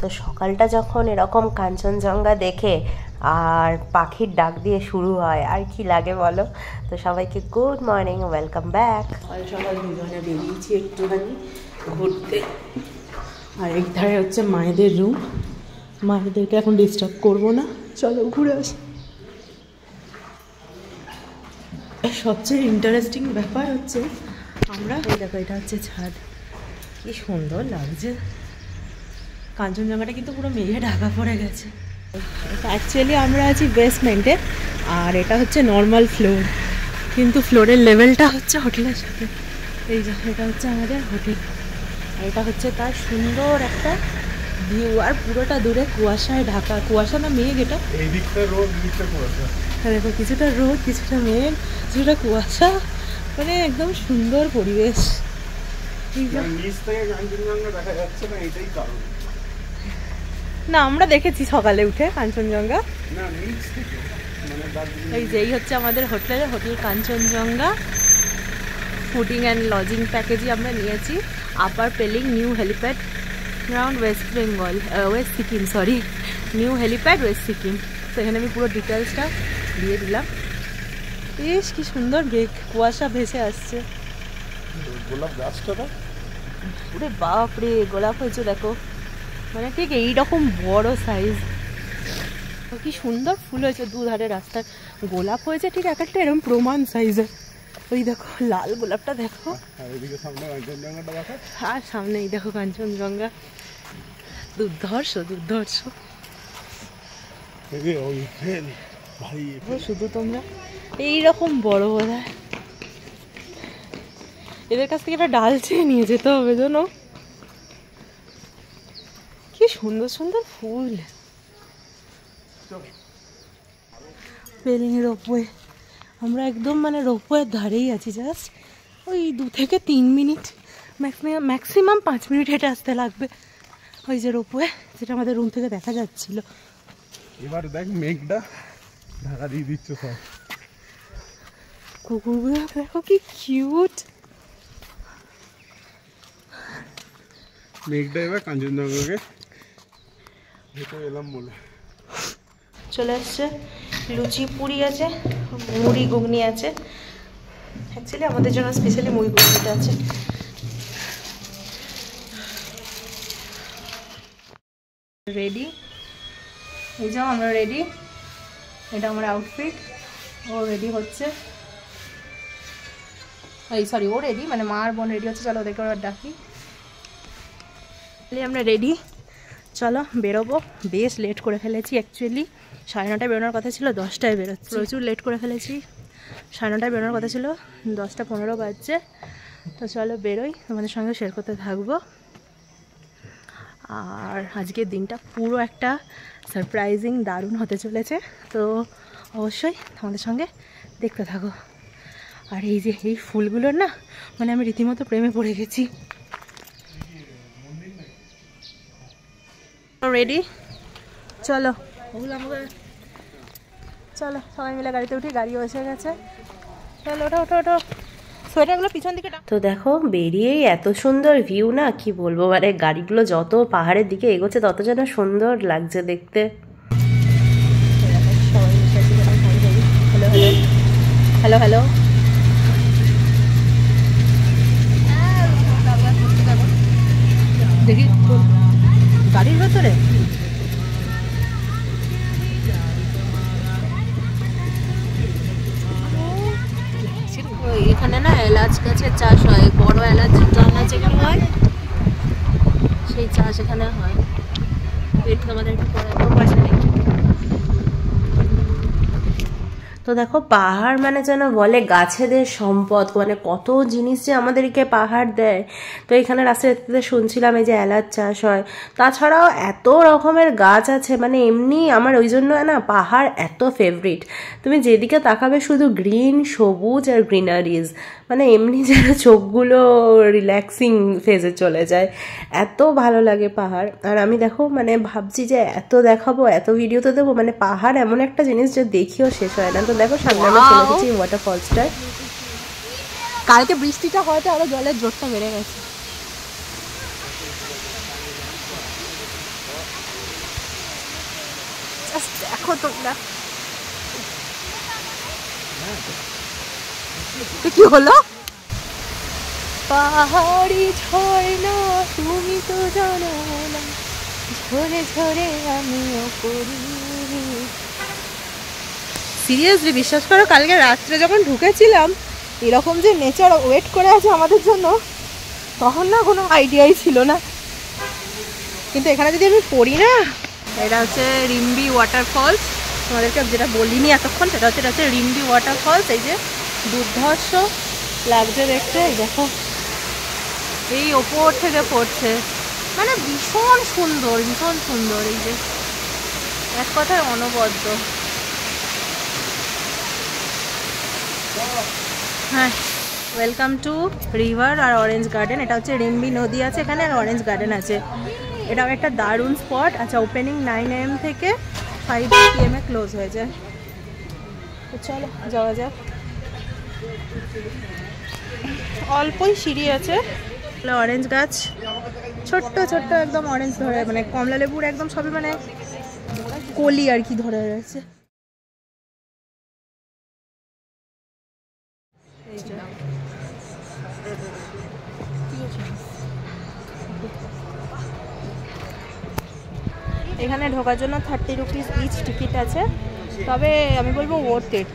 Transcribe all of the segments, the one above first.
তো সকালটা যখন এরকম কাঞ্চনজঙ্ঘা দেখে আর পাখির ডাক দিয়ে শুরু হয় আর কি লাগে বলো। তো সবাইকে গুড মর্নিং, ওয়েলকাম ব্যাক। সকাল সকাল দুজনে বেরিয়েছি একটুখানি ঘুরতে। আর এক ধারে হচ্ছে মায়েদের রুম, মায়েদেরকে এখন ডিস্টার্ব করবো না, চলো ঘুরে আসি। সবচেয়ে ইন্টারেস্টিং ব্যাপার হচ্ছে আমরা দেখো এটা হচ্ছে ছাদ, কি সুন্দর লাগছে। কাঞ্চনজঙ্ঘাটা কিন্তু পুরো মেঘে ঢাকা পড়ে গেছে। অ্যাকচুয়ালি আমরা আছি বেসমেন্টে আর এটা হচ্ছে নর্মাল ফ্লোর, কিন্তু ফ্লোরের লেভেলটা হচ্ছে হোটেলের সাথে। এই যে এটা হচ্ছে আমাদের হোটেল আর এটা হচ্ছে তার সুন্দর একটা ভিউ। আর পুরোটা দূরে কুয়াশায় ঢাকা, কুয়াশা না মেঘ, এটা এই দিকটা রোদ, দিকটা কুয়াশা। দেখো কিছুটা রোদ, কিছুটা মেঘ, কিছুটা কুয়াশা, মানে একদম সুন্দর পরিবেশ। নিচ থেকে কাঞ্চনজঙ্ঘা দেখা যাচ্ছে না, এটাই কারণ। না আমরা দেখেছি সকালে উঠে কাঞ্চনজঙ্ঘা, না নিচ থেকে মানে এই যে এই হচ্ছে আমাদের hotel Kanchenjunga. Fooding and lodging প্যাকেজই আমরা নিয়েছি। Upper Pelling new helipad ground West Bengal, West Sikkim, sorry new helipad West Sikkim. তো এখানে আমি পুরো ডিটেলসটা দিয়ে দিলাম। বেশ কি সুন্দর মেঘ, কুয়াশা ভেসে আসছে। গোলাপ গাছটা না, ওরে বাপ রে, গোলাপ হয়েছে দেখো, মানে ঠিক এইরকম বড় সাইজ। কি সুন্দর ফুল হয়েছে দুধারে রাস্তার, গোলাপ হয়েছে ঠিক এক একটা এরকম প্রমাণ সাইজের। ওই দেখো লাল গোলাপটা দেখো, আর এদিকে সামনে কাঞ্চনজঙ্ঘাটা দেখো, আর সামনেই দেখো কাঞ্চনজঙ্ঘা। দুর্ধর্ষ দুর্ধর্ষ। ভাই শুধু তোমরা এইরকম বড় বোধ হয়, এদের কাছ থেকে একটা ডাল চেয়ে নিয়ে যেতে হবে জানো। কি সুন্দর সুন্দর ফুল। পেলিং রোপওয়ে, আমরা একদম মানে রোপওয়ের ধারেই আছি। জাস্ট ওই 2 থেকে 3 মিনিট, ম্যাক্সিমাম 5 মিনিট হেঁটে আসতে লাগবে। ওই যে রোপওয়ে, যেটা আমাদের রুম থেকে দেখা যাচ্ছিল। এবার দেখ মেঘটা ঢাকা দিয়ে দিচ্ছে সব। কুকুরগুলো দেখো কি কিউট। মেঘটা এবার কাঞ্চনজঙ্ঘাকে হেঁটে এলাম বলে চলে আসছে। লুচি পুরি আছে, মুড়ি ঘুগনি আছে। অ্যাকচুয়ালি আমাদের জন্য স্পেশালি মুড়ি ঘুগনিটা আছে। রেডি, এই যাও আমরা রেডি। এটা আমার আউটফিট, ও রেডি হচ্ছে। এই সরি, ও রেডি মানে মা আর বোন রেডি হচ্ছে। চলো ওদেরকে ওরা ডাকি। আমরা রেডি, চলো বেরোবো। বেশ লেট করে ফেলেছি, অ্যাকচুয়ালি 9:30টায় বেরোনোর কথা ছিল, 10টায় বেরোচ্ছি। প্রচুর লেট করে ফেলেছি, 9:30টায় বেরোনোর কথা ছিল, 10টা 15 বাজছে। তো চলো বেরোই, তোমাদের সঙ্গে শেয়ার করতে থাকবো। আর আজকের দিনটা পুরো একটা সারপ্রাইজিং, দারুণ হতে চলেছে। তো অবশ্যই তোমাদের সঙ্গে দেখতে থাকো। আর এই যে এই ফুলগুলোর না, মানে আমি রীতিমতো প্রেমে পড়ে গেছি। রেডি, চলো ওগুলো আমাকে, চলো সবাই মিলে গাড়িতে উঠি। গাড়িও এসে গেছে, চলো ওঠো ওঠো ওঠো। সোয়েটারগুলো পিছন দিকে। তো দেখো বেরিয়েই এত সুন্দর ভিউ, না কি বলবো, মানে গাড়িগুলো যত পাহাড়ের দিকে এগোচ্ছে তত যেন সুন্দর লাগছে দেখতে। হ্যালো হ্যালো, দেখি গাড়ির ভেতরে এখানে না এলাচ গাছের চাষ হয়, বড় এলাচ যেগুলো হয় সেই চাষ এখানে হয়। আমাদের একটু পয়সা নেই। তো দেখো পাহাড় মানে যেন বলে গাছেদের সম্পদ, মানে কত জিনিস যে আমাদেরকে পাহাড় দেয়। তো এখানে রাস্তাতে শুনছিলাম এই যে এলাচ চাষ হয়, তাছাড়াও এত রকমের গাছ আছে, মানে এমনি আমার ওই জন্য না পাহাড় এত ফেভারিট। তুমি যেদিকে তাকাবে শুধু গ্রিন, সবুজ আর গ্রিনারিজ, মানে এমনি যেন চোখগুলো রিল্যাক্সিং ফেজে চলে যায়, এত ভালো লাগে পাহাড়। আর আমি দেখো মানে ভাবছি যে এত দেখাবো, এত ভিডিও তো দেবো, মানে পাহাড় এমন একটা জিনিস যে দেখিও শেষ হয় না। তো দেখো সামনে আমরা চলে এসেছি ওয়াটারফলসটায়। কালকে বৃষ্টিটা হয়তো আরো জলের জোরটা বেড়ে গেছে। দেখো তোমরা। কি হলো? পাহাড়ি ঝর্ণা তুমি তো জানো না, ঝরে ঝরে আমিও করি। সিরিয়াসলি বিশ্বাস করো, কালকে রাত্রে যখন ঢুকেছিলাম এরকম যে নেচার ওয়েট করে আছে আমাদের জন্য, তখন না কোনো আইডিয়াই ছিল না। কিন্তু এখানে যদি আমি পড়ি না, এটা হচ্ছে রিম্বি ওয়াটারফলস, তোমাদেরকে যেটা বলিনি এতক্ষণ, সেটা হচ্ছে রিম্বি ওয়াটারফলস। এই যে দুর্ধর্ষ লাগছে দেখতে, এই দেখো এই ওপর থেকে পড়ছে, মানে ভীষণ সুন্দর, ভীষণ সুন্দর। এই যে এক কথায় অনবদ্য। হ্যাঁ, ওয়েলকাম টু রিভার আর অরেঞ্জ গার্ডেন। এটা হচ্ছে রিম্বি নদী আছে এখানে, আর অরেঞ্জ গার্ডেন আছে। এটাও একটা দারুণ স্পট। আচ্ছা, ওপেনিং 9 AM থেকে 5 PM ক্লোজ হয়ে যায়। তো চলো যাওয়া যাক। অল্পই সিঁড়ি আছে। অরেঞ্জ গাছ, ছোট্ট ছোট্ট একদম অরেঞ্জ ধরে, মানে কমলা লেবুর একদম সবই মানে কলি আর কি ধরে রয়েছে। এখানে ঢোকার জন্য 30 রুপিস ইচ টিকিট আছে, তবে আমি বলবো ওয়ার্থ ইট,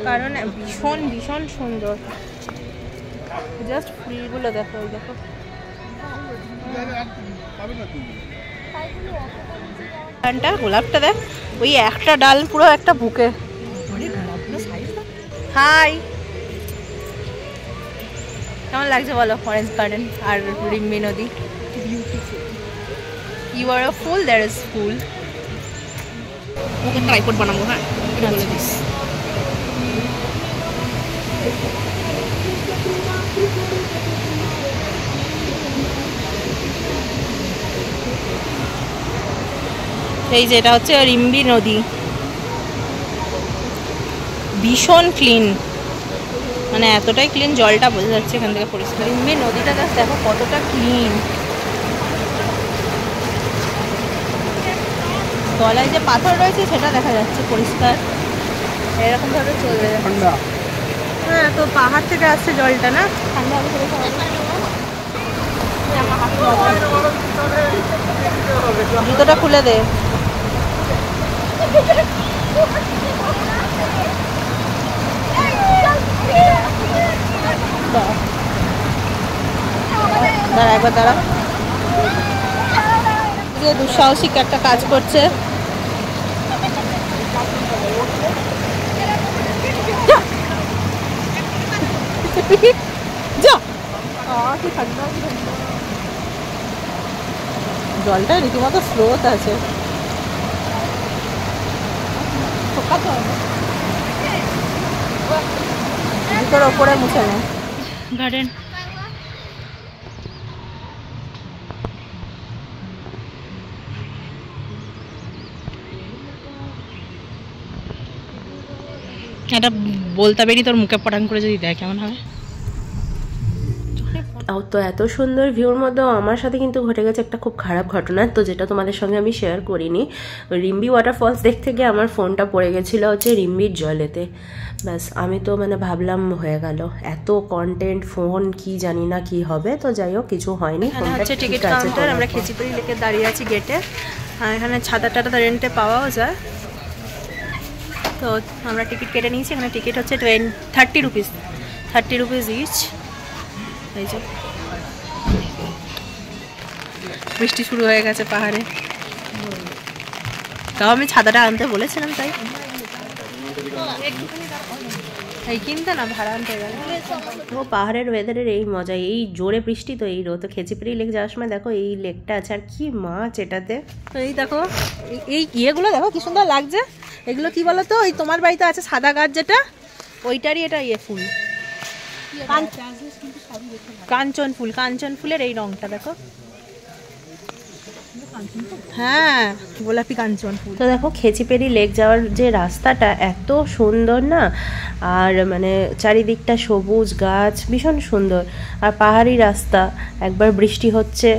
কারণ ভীষণ ভীষণ সুন্দর। জাস্ট ফুলগুলো দেখো, ওই দেখো। গোলাপটা দেখ, ওই একটা ডাল পুরো একটা বুকে। হাই, কেমন লাগছে বলো অরেঞ্জ গার্ডেন আর রিম্বি নদী? You are a fool, there is ফুল। ওকে ট্রাইপড বানাবো, হ্যাঁ বলে দিস। এই যে এটা হচ্ছে রিম্বি নদী, ভীষণ ক্লিন, মানে এতটাই ক্লিন, জলটা বোঝা যাচ্ছে এখান থেকে পরিষ্কার। রিম্বি নদীটা দেখো কতটা ক্লিন। গলায় যে পাথর রয়েছে সেটা দেখা যাচ্ছে পরিষ্কার, এরকম ভাবে চলবে। হ্যাঁ, তো পাহাড় থেকে আসছে জলটা না, ঠান্ডা হবে। জুতোটা খুলে দে। দাঁড়া একবার, দাঁড়া। দুঃসাহসিক একটা কাজ করছে। জলটা রীতিমতো স্রোত আছে। জুতোর ওপরে মুছে নেয়। গার্ডেন এটা বলতে পারি, তোর মুখে পটাং করে যদি দেয় কেমন হবে। তো এত সুন্দর ভিউর মধ্যেও আমার সাথে কিন্তু ঘটে গেছে একটা খুব খারাপ ঘটনা, তো যেটা তোমাদের সঙ্গে আমি শেয়ার করিনি। রিম্বি ওয়াটারফলস দেখতে গিয়ে আমার ফোনটা পড়ে গেছিলো হচ্ছে রিম্বির জলেতে। ব্যাস, আমি তো মানে ভাবলাম হয়ে গেল, এত কন্টেন্ট, ফোন কি জানি না কি হবে। তো যাই হোক, কিছু হয়নি। হচ্ছে টিকিট কাউন্টার, আমরা খেচিপুরি লেকে দাঁড়িয়ে আছি গেটে। এখানে ছাতা টাতা রেন্টে পাওয়াও যায়। তো আমরা টিকিট কেটে নিয়েছি। এখানে টিকিট হচ্ছে 30 রুপিস, 30 রুপিস ইচ। এই যে বৃষ্টি শুরু হয়ে গেছে পাহাড়ে, তাও আমি ছাতাটা আনতে বলেছিলাম, তাই এই কিনতে না ভাড়া আনতে গেল। তো পাহাড়ের ওয়েদারের এই মজা, এই জোরে বৃষ্টি, তো এই রোদ। খেচিপুরি লেক যাওয়ার সময় দেখো এই লেকটা আছে, আর কি মাছ এটাতে। তো এই দেখো এই ইয়েগুলো দেখো কি সুন্দর লাগছে। এগুলো কি বলো তো, ওই তোমার বাড়িতে আছে সাদা গাছ যেটা, ওইটারই এটা ইয়ে ফুল, কাঞ্চন ফুল। কাঞ্চন ফুলের এই রংটা দেখো, হ্যাঁ গোলাপি কাঞ্চন ফুল। তো দেখো খেচিপেরি লেক যাওয়ার যে রাস্তাটা এত সুন্দর না, আর মানে চারিদিকটা সবুজ গাছ, ভীষণ সুন্দর। আর পাহাড়ি রাস্তা, একবার বৃষ্টি হচ্ছে,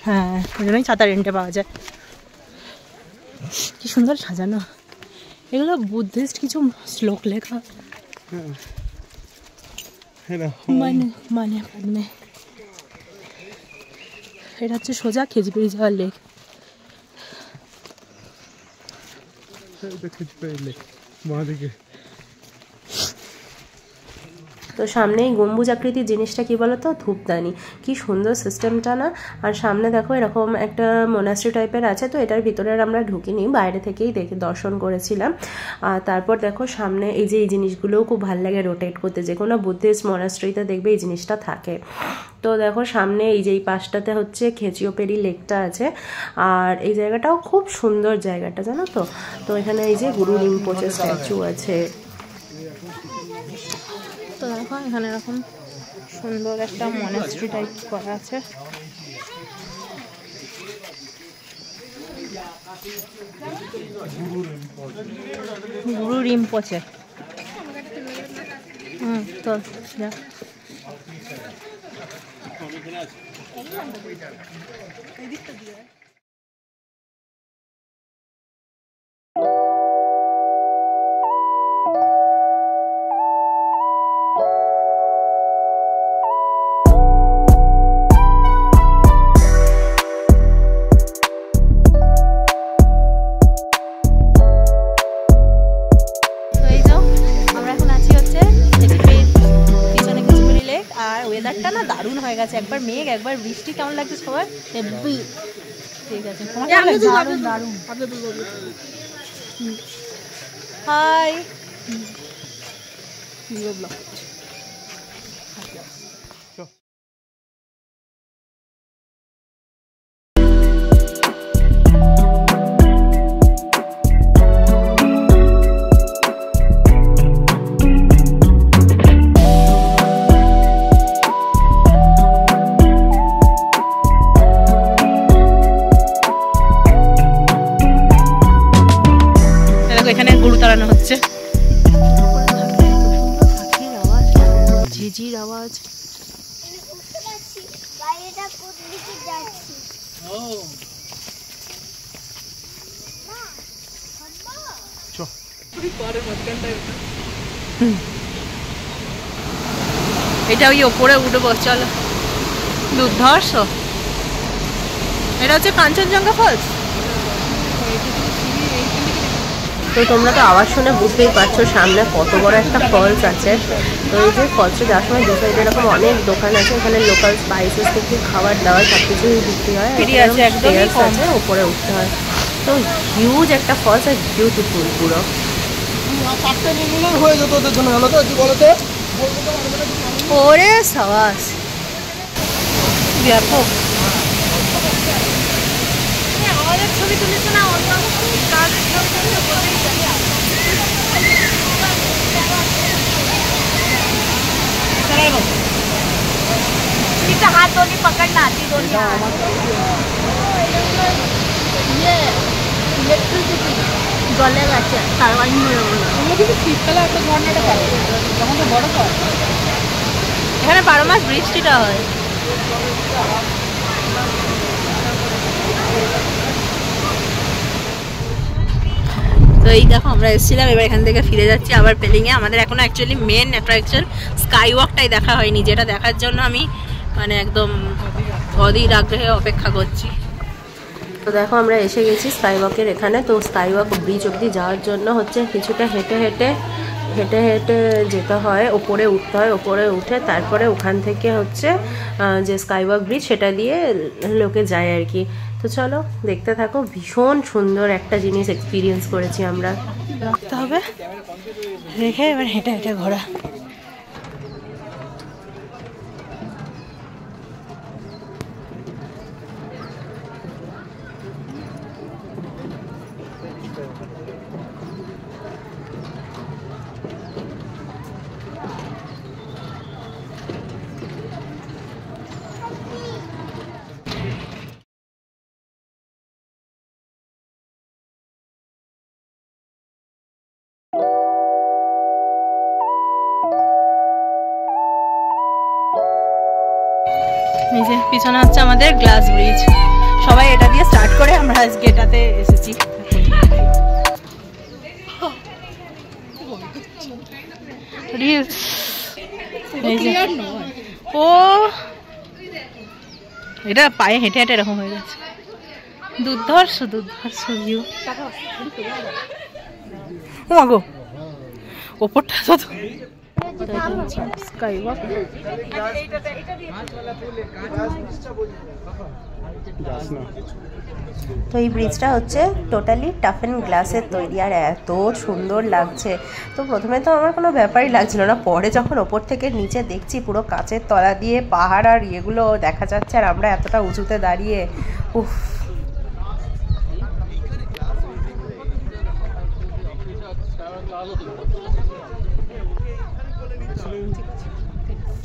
হ্যাঁ, ওই জন্যই ছাতা রেন্টে পাওয়া যায়। কি সুন্দর সাজানো, এগুলো বুদ্ধিস্ট কিছু শ্লোক লেখা, মানে মানে মানে এটা হচ্ছে সোজা খেজুরি যাওয়ার লেক। তো সামনে এই গম্বুজ আকৃতির জিনিসটা কি বলতো, ধূপদানি। কি সুন্দর সিস্টেমটা না। আর সামনে দেখো এরকম একটা মোনাস্ট্রি টাইপের আছে, তো এটার ভিতরে আমরা ঢুকিনি, বাইরে থেকেই দেখে দর্শন করেছিলাম। আর তারপর দেখো সামনে এই যে এই জিনিসগুলোও খুব ভালো লাগে রোটেট করতে, যে কোনো বুদ্ধিস্ট মোনাস্ট্রিতে দেখবে এই জিনিসটা থাকে। তো দেখো সামনে এই যে এই পাশটাতে হচ্ছে খেচিওপেরি লেকটা আছে, আর এই জায়গাটাও খুব সুন্দর জায়গাটা, জানো তো। তো এখানে এই যে গুরু রিম্পোচের স্ট্যাচু আছে। তো দেখো এখানে এরকম সুন্দর একটা মনাস্ট্রি টাইপ করা আছে। গুরু রিম্পোচে। তো ওয়েদারটা না দারুণ হয়ে গেছে, একবার মেঘ একবার বৃষ্টি। কেমন লাগছে সবার? হেভি। ঠিক আছে, দারুণ দারুণ। হাই। এখানে গরু তাড়ানো হচ্ছে, ঝিঝির আওয়াজ। এটা ওই ওপরে উঠবো, চলো। দুর্ধর্ষ। এটা হচ্ছে কাঞ্চনজঙ্ঘা ফলস। তো তোমরা তো আওয়াজ শুনে বুঝতেই পারছো সামনে কত বড় একটা ফলস আছে। তো এই যে ফলসে যাওয়ার সময় দু সাইডে এরকম অনেক দোকান আছে, এখানে লোকাল স্পাইসেস থেকে খাবার দাবার সব কিছুই বিক্রি হয়। আছে, উপরে উঠতে হয়। তো হিউজ একটা ফলস, আর বিউটিফুল পুরো। ওরে সাবাস, ব্যাপক। আমাদের ছবি তুলেছে না, অন্য কাজের ছবি तुले हाथ दोनी पकड़ना आती दोनी ये इलेक्ट्रिसिटी জলে গেছে টারবাইন মেরে বলো। আমরা কিন্তু শীতকালে একটা ঝর্ণাটা পাবো, যখন তো বড় হয়। এখানে 12 মাস বৃষ্টিটা হয়। তো এই দেখো আমরা এসেছিলাম, এবার এখান থেকে ফিরে যাচ্ছি আবার পেলিংয়ে। আমাদের এখনো অ্যাকচুয়ালি মেন অ্যাট্রাকশন স্কাই ওয়াকটাই দেখা হয়নি, যেটা দেখার জন্য আমি মানে একদম অধীর আগ্রহে অপেক্ষা করছি। তো দেখো আমরা এসে গেছি স্কাই ওয়াকের এখানে। তো স্কাই ওয়াক ব্রিজ অবধি যাওয়ার জন্য হচ্ছে কিছুটা হেঁটে হেঁটে যেতে হয়, ওপরে উঠতে হয়। ওপরে উঠে তারপরে ওখান থেকে হচ্ছে যে স্কাই ওয়াক ব্রিজ সেটা দিয়ে লোকে যায় আর কি। তো চলো দেখতে থাকো, ভীষণ সুন্দর একটা জিনিস এক্সপিরিয়েন্স করেছি আমরা। রাখতে হবে রেখে এবার হেঁটে হেঁটে ঘোরা। এই যে পিছনে হচ্ছে আমাদের গ্লাস ব্রিজ, সবাই এটা দিয়ে স্টার্ট করে আমরা আজকে এটাতে এসেছি। ও এটা পায়ে হেঁটে হেঁটে এরকম হয়ে গেছে, দুর্ধর্ষ দুর্ধর্ষ ভিউ। ও মাগো ওপরটা তো স্কাই ওয়াক। তো এই ব্রিজটা হচ্ছে টোটালি টাফেন গ্লাসের তৈরি আর এত সুন্দর লাগছে। তো প্রথমে তো আমার কোনো ব্যাপারই লাগছিল না, পরে যখন ওপর থেকে নিচে দেখছি পুরো কাঁচের তলা দিয়ে পাহাড় আর ইয়েগুলো দেখা যাচ্ছে আর আমরা এতটা উঁচুতে দাঁড়িয়ে, উফ।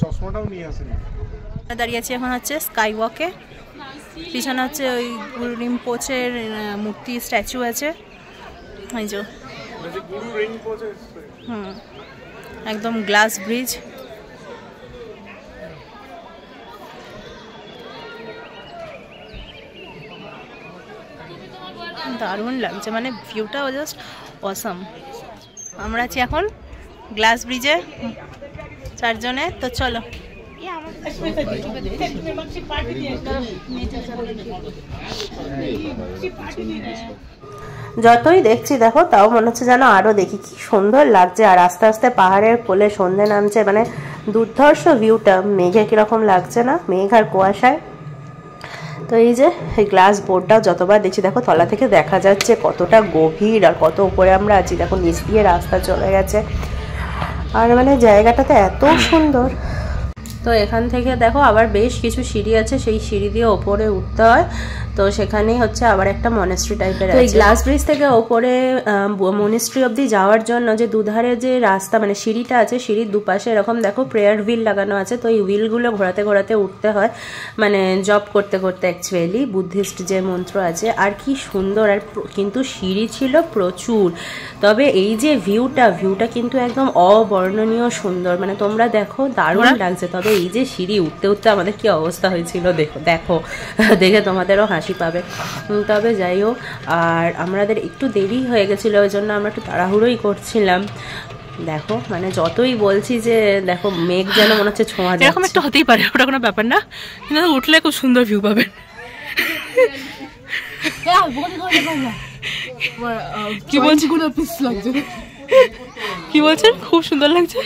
চশমাটাও নিয়ে আসেনি। দাঁড়িয়ে আছি এখন হচ্ছে স্কাই ওয়াকে, পিছনে হচ্ছে ওই গুরু রিম্পোচের মূর্তি স্ট্যাচু আছে, এই যে একদম গ্লাস ব্রিজ। দারুণ লাগছে, মানে ভিউটা জাস্ট অসাম। আমরা আছি এখন গ্লাস ব্রিজে চারজনে, তো চলো। যতই দেখছি দেখো তাও মনে হচ্ছে যেন আরো দেখি, কি সুন্দর লাগছে। আর আস্তে আস্তে পাহাড়ের কোলে সন্ধে নামছে, মানে দুর্ধর্ষ ভিউটা। মেঘে কিরকম লাগছে না, মেঘ আর কুয়াশায়। তো এই যে এই গ্লাস বোর্ডটাও যতবার দেখছি দেখো তলা থেকে দেখা যাচ্ছে কতটা গভীর আর কত উপরে আমরা আছি। দেখো নিচ দিয়ে রাস্তা চলে গেছে, আর মানে জায়গাটাতে এত সুন্দর। তো এখান থেকে দেখো আবার বেশ কিছু সিঁড়ি আছে, সেই সিঁড়ি দিয়ে ওপরে উঠতে হয়। তো সেখানেই হচ্ছে আবার একটা মনেস্ট্রি টাইপের আছে। এই গ্লাস ব্রিজ থেকে ওপরে মনেস্ট্রি অবধি যাওয়ার জন্য যে দুধারে যে রাস্তা মানে সিঁড়িটা আছে, সিঁড়ির দুপাশে এরকম দেখো প্রেয়ার হুইল লাগানো আছে। তো এই হুইলগুলো ঘোরাতে ঘোরাতে উঠতে হয়, মানে জব করতে করতে অ্যাকচুয়ালি বুদ্ধিস্ট যে মন্ত্র আছে। আর কি সুন্দর, আর কিন্তু সিঁড়ি ছিল প্রচুর। তবে এই যে ভিউটা কিন্তু একদম অবর্ণনীয় সুন্দর, মানে তোমরা দেখো দারুণ লাগছে। তবে এই যে সিঁড়ি উঠতে উঠতে আমাদের কি অবস্থা হয়েছিল দেখো দেখে তোমাদেরও হাসি পাবে। তবে যাই হোক, আর আমাদের একটু দেরি হয়ে গেছিলো, ওই জন্য আমরা একটু তাড়াহুড়োই করছিলাম। দেখো মানে যতই বলছি যে দেখো মেঘ যেন মনে হচ্ছে ছোঁয়া যাচ্ছে, এরকম একটু হতেই পারে, ওটা কোনো ব্যাপার না, কিন্তু উঠলে খুব সুন্দর ভিউ পাবেন। কি বলছি, কি বলছেন? খুব সুন্দর লাগছে,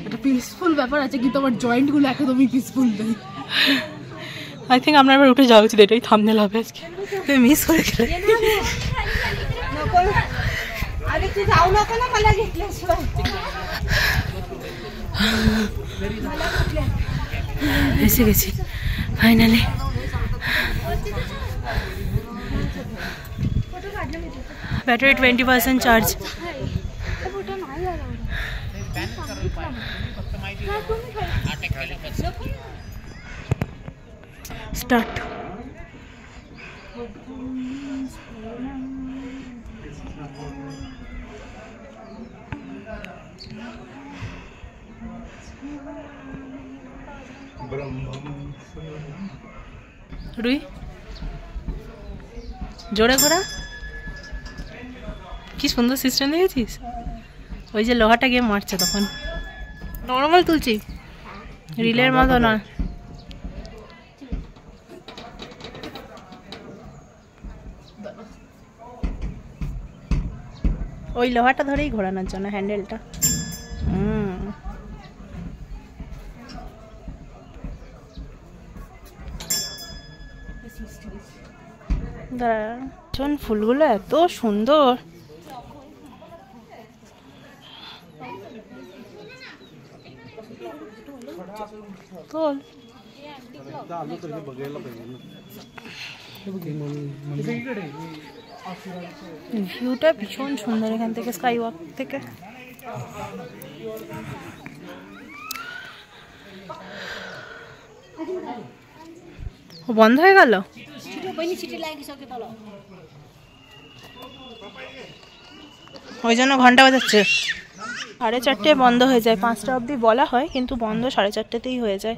একটা পিসফুল ব্যাপার আছে, কিন্তু আমার জয়েন্ট গুলো একদমই পিসফুল নেই। আই থিঙ্ক আমরা এবার উঠে যাওয়া উচিত, এটাই থাম্বনেল হবে আজকে। তুমি মিস করে গেলে। এসে গেছি ফাইনালি। Battery 20% charge. স্টার্ট। রুই জোরে ঘোরা, কি সুন্দর সিস্টেম দেখেছিস? ওই যে লোহাটা গিয়ে মারছে তখন। নর্মাল তুলছি, রিলের মতো না। ওই লোহাটা ধরেই ঘোরানোর জন্য হ্যান্ডেলটা। ফুলগুলো এত সুন্দর। তোল ভিউটা ভীষণ সুন্দর এখান থেকে, স্কাই ওয়াক থেকে। বন্ধ হয়ে গেল, ওই জন্য ঘন্টা বাজাচ্ছে। 4:30 বন্ধ হয়ে যায়, 5টা অবধি বলা হয়, কিন্তু বন্ধ 4:30তেই হয়ে যায়।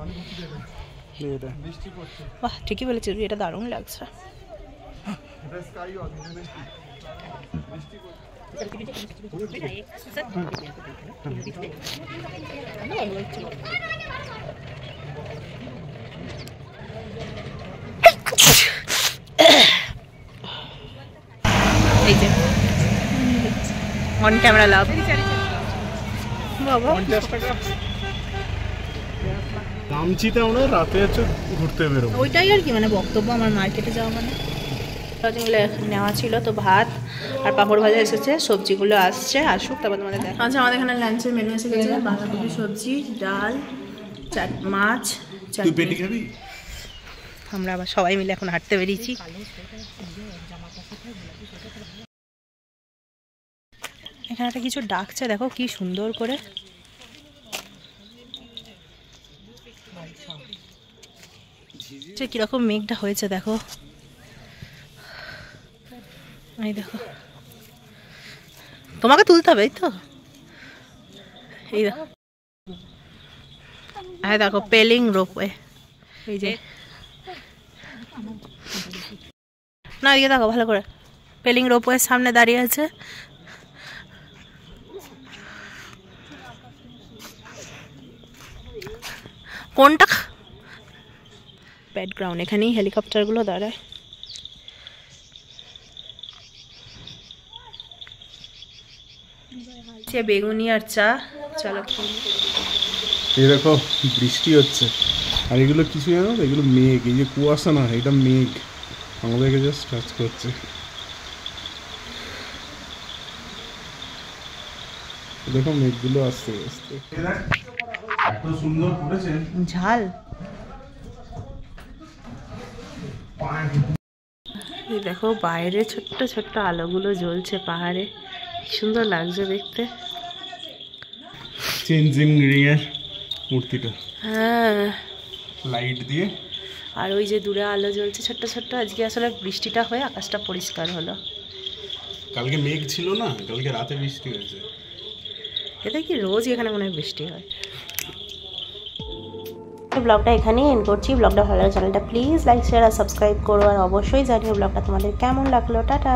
এটা বাহ, ঠিকই বলেছিস, এটা দারুণ লাগছে। এটা স্কাই অরিজিনাল এই যে অন ক্যামেরা লাভ বাবা। 50 টাকা নামচিতে আমরা রাতে হচ্ছে ঘুরতে বেরোবো। ওইটাই আর কি, মানে বক্তব্য আমার মার্কেটে যাওয়া মানে। যেগুলো নেওয়া ছিল, তো ভাত আর পাঁপড় ভাজা এসেছে, সবজিগুলো আসছে, আসুক তারপর তোমাদের দেখ। আচ্ছা, আমাদের এখানে লাঞ্চের মেনু এসে গেছে, বাঁধাকপি সবজি, ডাল, মাছ, তুই পেটি খাবি? আমরা আবার সবাই মিলে এখন হাঁটতে বেরিয়েছি। এখানে একটা কিছু ডাকছে, দেখো কি সুন্দর করে। কিরকম মেঘটা হয়েছে দেখো, এই দেখো। তোমাকে তুলতে হবে, এই তো, এই দেখো। হ্যাঁ দেখো, পেলিং রোপওয়ে, এই যে না, এদিকে দেখো ভালো করে, পেলিং রোপওয়ের সামনে দাঁড়িয়ে আছে। কোনটা? ব্যাকগ্রাউন্ড, এখানেই হেলিকপ্টারগুলো দাঁড়ায়। বেগুনি আর চা, চলো খেয়ে। এই দেখো বৃষ্টি হচ্ছে, আর এগুলো কিছু জানো, এগুলো মেঘ, এই যে কুয়াশা না, এটা মেঘ আমাদেরকে জাস্ট টাচ করছে। দেখো মেঘগুলো আসতে আসতে এত সুন্দর করেছে। ঝাল দেখো, বাইরে ছোট্ট ছোট্ট আলোগুলো জ্বলছে পাহাড়ে, সুন্দর লাগছে দেখতে। চেঞ্জিং রিং-এর মূর্তিটা, হ্যাঁ, লাইট দিয়ে। আর ওই যে দূরে আলো জ্বলছে ছোট্ট ছোট্ট। আজকে আসলে বৃষ্টিটা হয়ে আকাশটা পরিষ্কার হলো। কালকে মেঘ ছিল না, কালকে রাতে বৃষ্টি হয়েছে। এটা কি রোজ এখানে মনে হয় বৃষ্টি হয়। ব্লগটা এখানেই এন্ড করছি। ব্লগটা ভালো লাগলে চ্যানেলটা প্লিজ লাইক শেয়ার আর সাবস্ক্রাইব করো, আর অবশ্যই জানিও ব্লগটা তোমাদের কেমন লাগলো। টাটা।